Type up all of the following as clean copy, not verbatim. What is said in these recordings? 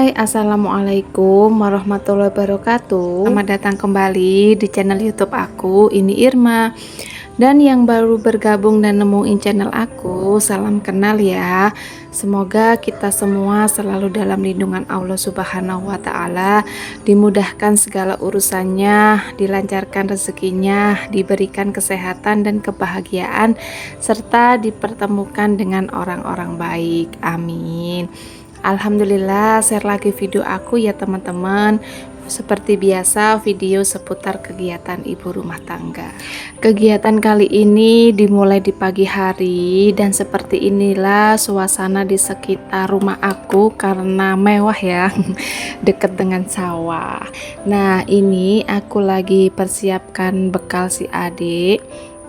Hai, assalamualaikum warahmatullahi wabarakatuh. Selamat datang kembali di channel YouTube aku. Ini Irma. Dan yang baru bergabung dan nemuin channel aku, salam kenal ya. Semoga kita semua selalu dalam lindungan Allah Subhanahu wa Ta'ala, dimudahkan segala urusannya, dilancarkan rezekinya, diberikan kesehatan dan kebahagiaan, serta dipertemukan dengan orang-orang baik. Amin. Alhamdulillah, share lagi video aku ya teman-teman. Seperti biasa, video seputar kegiatan ibu rumah tangga. Kegiatan kali ini dimulai di pagi hari, dan seperti inilah suasana di sekitar rumah aku karena mewah ya, deket dengan sawah. Nah, ini aku lagi persiapkan bekal si adik.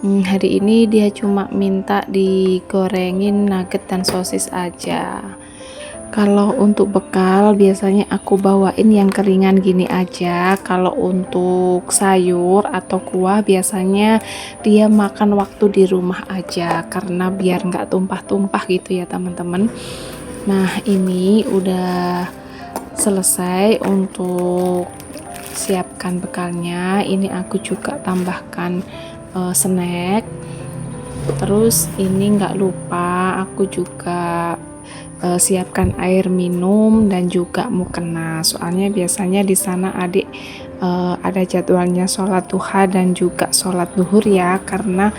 Hari ini dia cuma minta digorengin nugget dan sosis aja. Kalau untuk bekal biasanya aku bawain yang keringan gini aja. Kalau untuk sayur atau kuah biasanya dia makan waktu di rumah aja, karena biar nggak tumpah-tumpah gitu ya teman-teman. Nah, ini udah selesai untuk siapkan bekalnya. Ini aku juga tambahkan snack. Terus ini nggak lupa aku juga siapkan air minum dan juga mukena. Soalnya biasanya di sana adik ada jadwalnya sholat duha dan juga sholat duhur ya, karena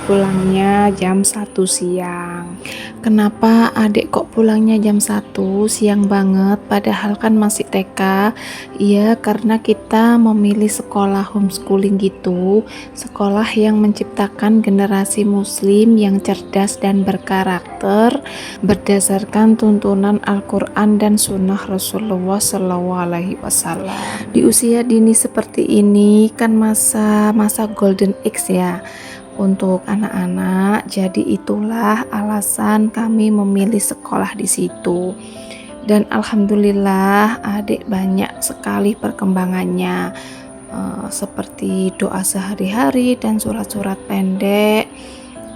pulangnya jam 1 siang. Kenapa adik kok pulangnya jam 1 siang banget padahal kan masih TK? Iya, karena kita memilih sekolah homeschooling gitu, sekolah yang menciptakan generasi muslim yang cerdas dan berkarakter berdasarkan tuntunan Al-Quran dan Sunnah Rasulullah SAW. Di usia dini seperti ini kan masa golden age ya untuk anak-anak. Jadi itulah alasan kami memilih sekolah di situ. Dan alhamdulillah adik banyak sekali perkembangannya, seperti doa sehari-hari dan surat-surat pendek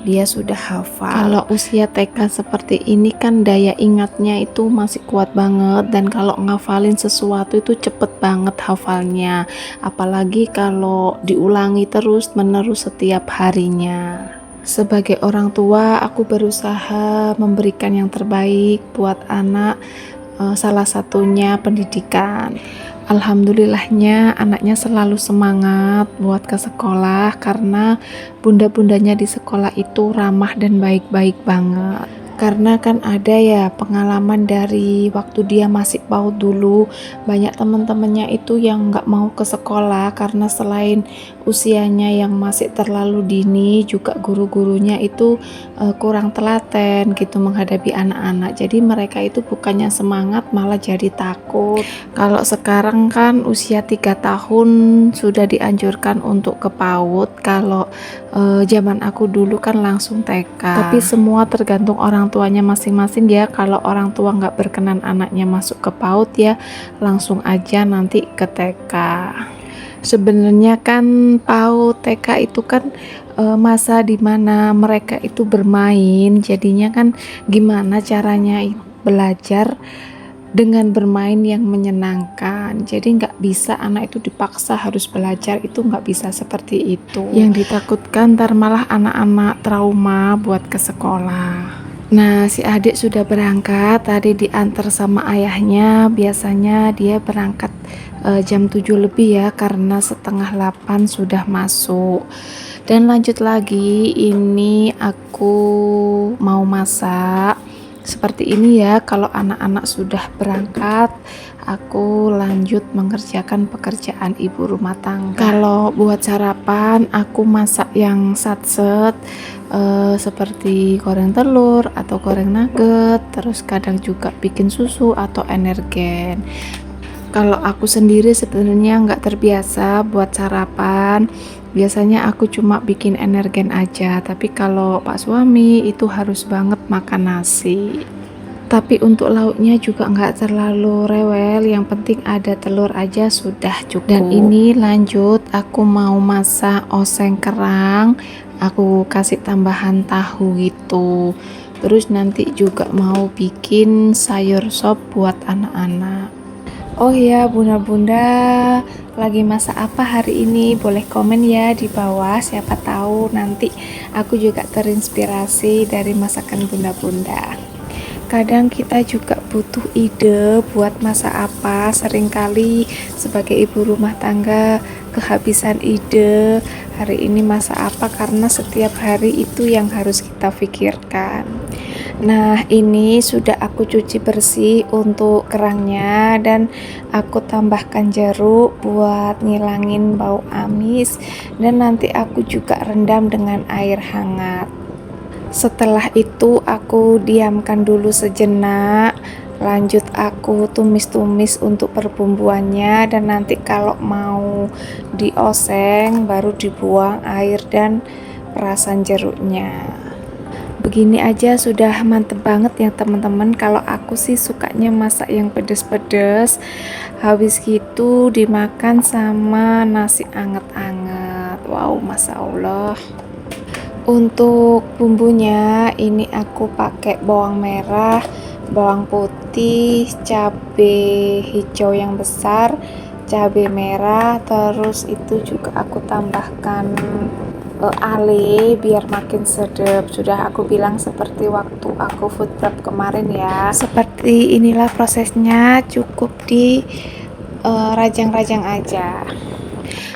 dia sudah hafal. Kalau usia TK seperti ini kan daya ingatnya itu masih kuat banget, dan kalau ngafalin sesuatu itu cepet banget hafalnya, apalagi kalau diulangi terus menerus setiap harinya. Sebagai orang tua, aku berusaha memberikan yang terbaik buat anak, salah satunya pendidikan. Alhamdulillahnya anaknya selalu semangat buat ke sekolah karena bunda-bundanya di sekolah itu ramah dan baik-baik banget. Karena kan ada ya pengalaman dari waktu dia masih PAUD dulu, banyak teman-temannya itu yang nggak mau ke sekolah karena selain usianya yang masih terlalu dini, juga guru-gurunya itu kurang telaten gitu menghadapi anak-anak. Jadi mereka itu bukannya semangat malah jadi takut. Kalau sekarang kan usia 3 tahun sudah dianjurkan untuk ke PAUD. Kalau zaman aku dulu kan langsung TK. Tapi semua tergantung orang tuanya masing-masing ya. Kalau orang tua nggak berkenan anaknya masuk ke PAUD ya langsung aja nanti ke TK. Sebenarnya kan PAUD TK itu kan masa dimana mereka itu bermain. Jadinya kan gimana caranya belajar dengan bermain yang menyenangkan. Jadi nggak bisa anak itu dipaksa harus belajar, itu nggak bisa seperti itu. Yang ditakutkan ntar malah anak-anak trauma buat ke sekolah. Nah, si adik sudah berangkat, tadi diantar sama ayahnya. Biasanya dia berangkat jam 7 lebih ya, karena setengah 8 sudah masuk. Dan lanjut lagi, ini aku mau masak. Seperti ini ya, kalau anak-anak sudah berangkat, aku lanjut mengerjakan pekerjaan ibu rumah tangga. Kalau buat sarapan, aku masak yang satset, seperti goreng telur atau goreng nugget, terus kadang juga bikin susu atau energen. Kalau aku sendiri sebenarnya nggak terbiasa buat sarapan. Biasanya aku cuma bikin energen aja, tapi kalau Pak suami itu harus banget makan nasi. Tapi untuk lauknya juga nggak terlalu rewel, yang penting ada telur aja sudah cukup. Dan ini lanjut, aku mau masak oseng kerang, aku kasih tambahan tahu gitu. Terus nanti juga mau bikin sayur sop buat anak-anak. Oh ya bunda-bunda, lagi masak apa hari ini? Boleh komen ya di bawah, siapa tahu nanti aku juga terinspirasi dari masakan bunda-bunda. Kadang kita juga butuh ide buat masak apa. Seringkali sebagai ibu rumah tangga kehabisan ide hari ini masak apa, karena setiap hari itu yang harus kita pikirkan. Nah, ini sudah aku cuci bersih untuk kerangnya dan aku tambahkan jeruk buat ngilangin bau amis, dan nanti aku juga rendam dengan air hangat. Setelah itu aku diamkan dulu sejenak, lanjut aku tumis-tumis untuk perbumbuannya, dan nanti kalau mau dioseng baru dibuang air dan perasan jeruknya. Begini aja sudah mantep banget ya teman-teman. Kalau aku sih sukanya masak yang pedes-pedes, habis gitu dimakan sama nasi anget-anget. Wow, masya Allah. Untuk bumbunya ini aku pakai bawang merah, bawang putih, cabai hijau yang besar, cabai merah, terus itu juga aku tambahkan ale biar makin sedap. Sudah aku bilang seperti waktu aku food prep kemarin ya. Seperti inilah prosesnya, cukup di rajang-rajang aja.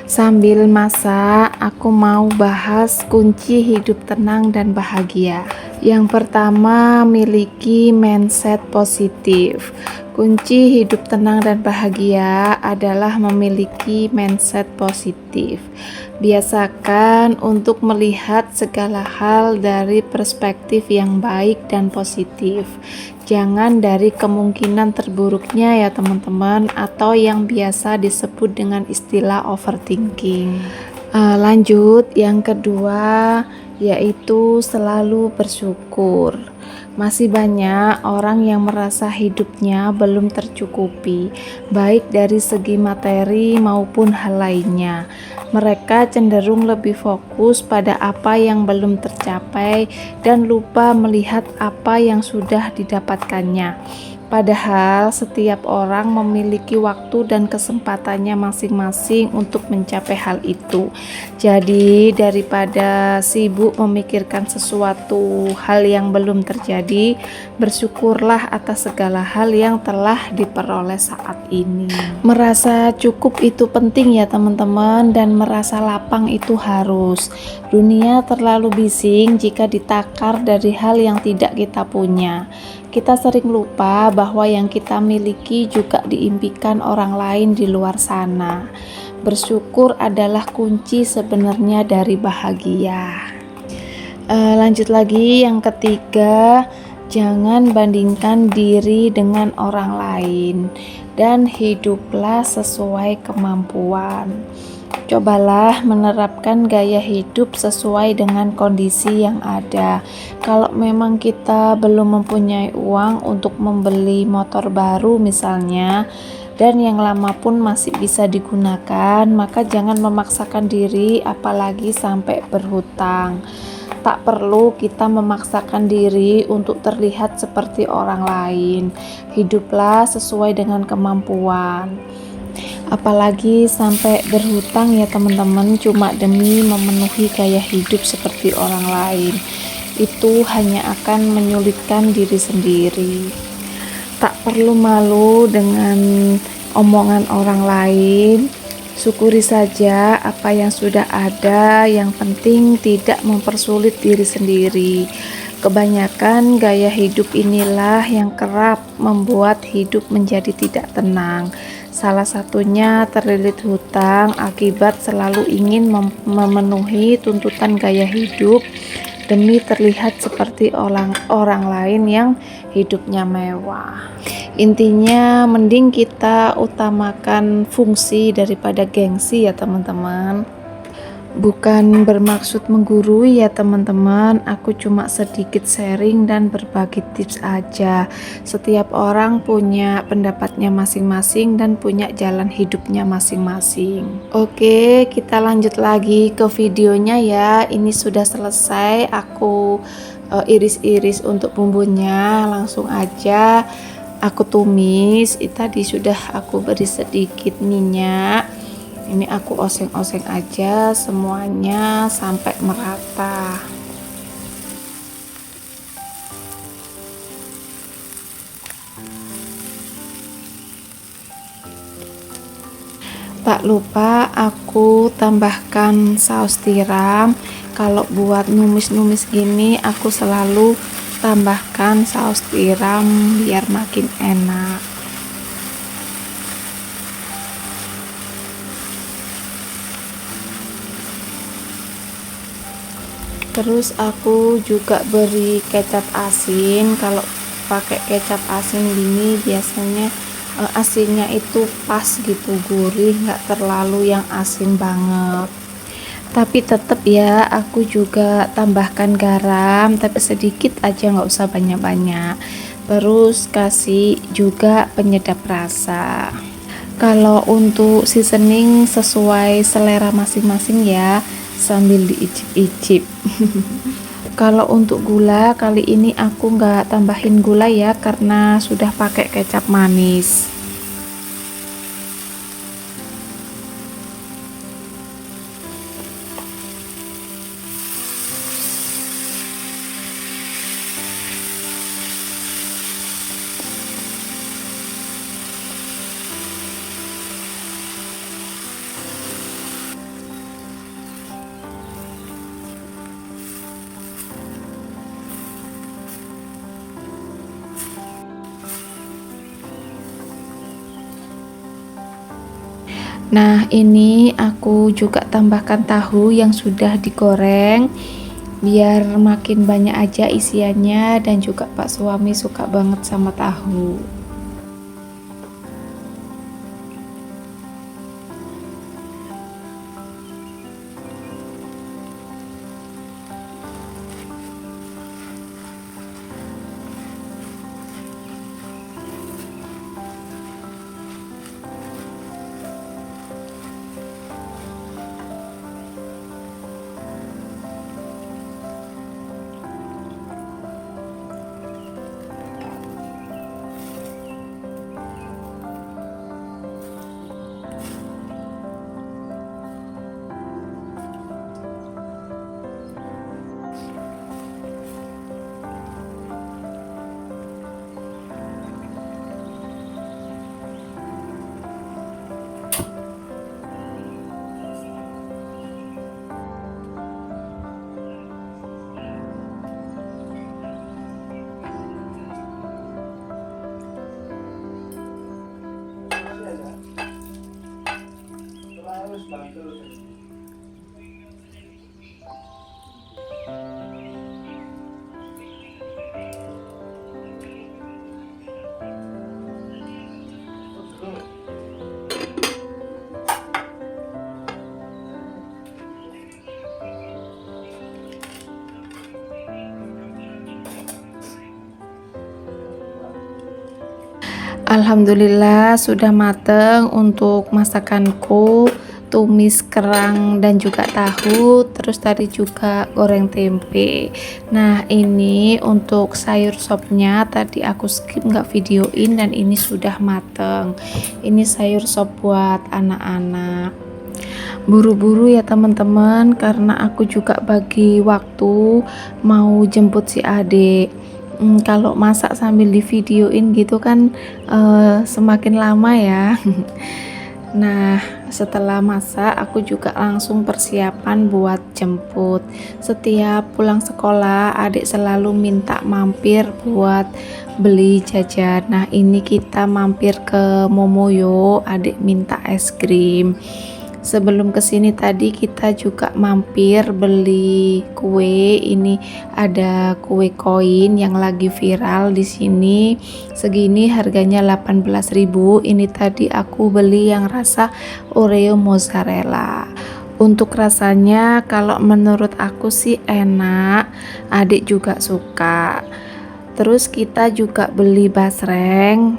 Sambil masak, aku mau bahas kunci hidup tenang dan bahagia. Yang pertama, miliki mindset positif. Kunci hidup tenang dan bahagia adalah memiliki mindset positif. Biasakan untuk melihat segala hal dari perspektif yang baik dan positif. Jangan dari kemungkinan terburuknya ya teman-teman, atau yang biasa disebut dengan istilah overthinking. Lanjut, yang kedua yaitu selalu bersyukur. Masih banyak orang yang merasa hidupnya belum tercukupi, baik dari segi materi maupun hal lainnya. Mereka cenderung lebih fokus pada apa yang belum tercapai dan lupa melihat apa yang sudah didapatkannya. Padahal setiap orang memiliki waktu dan kesempatannya masing-masing untuk mencapai hal itu. Jadi daripada sibuk memikirkan sesuatu hal yang belum terjadi, bersyukurlah atas segala hal yang telah diperoleh saat ini. Merasa cukup itu penting ya teman-teman, dan merasa lapang itu harus. Dunia terlalu bising jika ditakar dari hal yang tidak kita punya. Kita sering lupa bahwa yang kita miliki juga diimpikan orang lain di luar sana. Bersyukur adalah kunci sebenarnya dari bahagia. Lanjut lagi, yang ketiga, jangan bandingkan diri dengan orang lain dan hiduplah sesuai kemampuan. Cobalah menerapkan gaya hidup sesuai dengan kondisi yang ada. Kalau memang kita belum mempunyai uang untuk membeli motor baru misalnya, dan yang lama pun masih bisa digunakan, maka jangan memaksakan diri apalagi sampai berhutang. Tak perlu kita memaksakan diri untuk terlihat seperti orang lain. Hiduplah sesuai dengan kemampuan. Apalagi sampai berhutang ya teman-teman, cuma demi memenuhi gaya hidup seperti orang lain. Itu hanya akan menyulitkan diri sendiri. Tak perlu malu dengan omongan orang lain. Syukuri saja apa yang sudah ada, yang penting tidak mempersulit diri sendiri. Kebanyakan gaya hidup inilah yang kerap membuat hidup menjadi tidak tenang. Salah satunya terlilit hutang akibat selalu ingin memenuhi tuntutan gaya hidup demi terlihat seperti orang lain yang hidupnya mewah. Intinya mending kita utamakan fungsi daripada gengsi ya teman-teman. Bukan bermaksud menggurui ya teman-teman, aku cuma sedikit sharing dan berbagi tips aja. Setiap orang punya pendapatnya masing-masing dan punya jalan hidupnya masing-masing. Oke, kita lanjut lagi ke videonya ya. Ini sudah selesai aku iris-iris untuk bumbunya, langsung aja aku tumis. Tadi sudah aku beri sedikit minyak, ini aku oseng-oseng aja semuanya sampai merata. Tak lupa aku tambahkan saus tiram. Kalau buat numis-numis gini aku selalu tambahkan saus tiram biar makin enak. Terus aku juga beri kecap asin. Kalau pakai kecap asin gini biasanya asinnya itu pas gitu, gurih, nggak terlalu yang asin banget. Tapi tetap ya aku juga tambahkan garam, tapi sedikit aja, nggak usah banyak-banyak. Terus kasih juga penyedap rasa. Kalau untuk seasoning sesuai selera masing-masing ya, sambil diicip-icip. Kalau untuk gula kali ini aku nggak tambahin gula ya, karena sudah pakai kecap manis. Nah, ini aku juga tambahkan tahu yang sudah digoreng biar makin banyak aja isiannya, dan juga Pak suami suka banget sama tahu. Alhamdulillah sudah mateng untuk masakanku, tumis kerang dan juga tahu, terus tadi juga goreng tempe. Nah, ini untuk sayur sopnya tadi aku skip nggak videoin, dan ini sudah mateng. Ini sayur sop buat anak-anak. Buru-buru ya teman-teman, karena aku juga bagi waktu mau jemput si adik. Kalau masak sambil di videoin gitu kan semakin lama ya. Nah, setelah masak aku juga langsung persiapan buat jemput. Setiap pulang sekolah adik selalu minta mampir buat beli jajan. Nah, ini kita mampir ke Momoyo, adik minta es krim. Sebelum kesini tadi kita juga mampir beli kue. Ini ada kue koin yang lagi viral di sini. Segini harganya 18.000. Ini tadi aku beli yang rasa Oreo mozzarella. Untuk rasanya kalau menurut aku sih enak, adik juga suka. Terus kita juga beli basreng.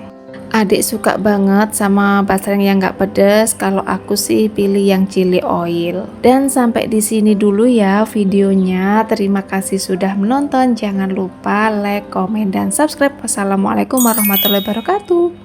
Adik suka banget sama basreng yang nggak pedas. Kalau aku sih pilih yang chili oil. Dan sampai di sini dulu ya videonya. Terima kasih sudah menonton. Jangan lupa like, komen, dan subscribe. Wassalamualaikum warahmatullahi wabarakatuh.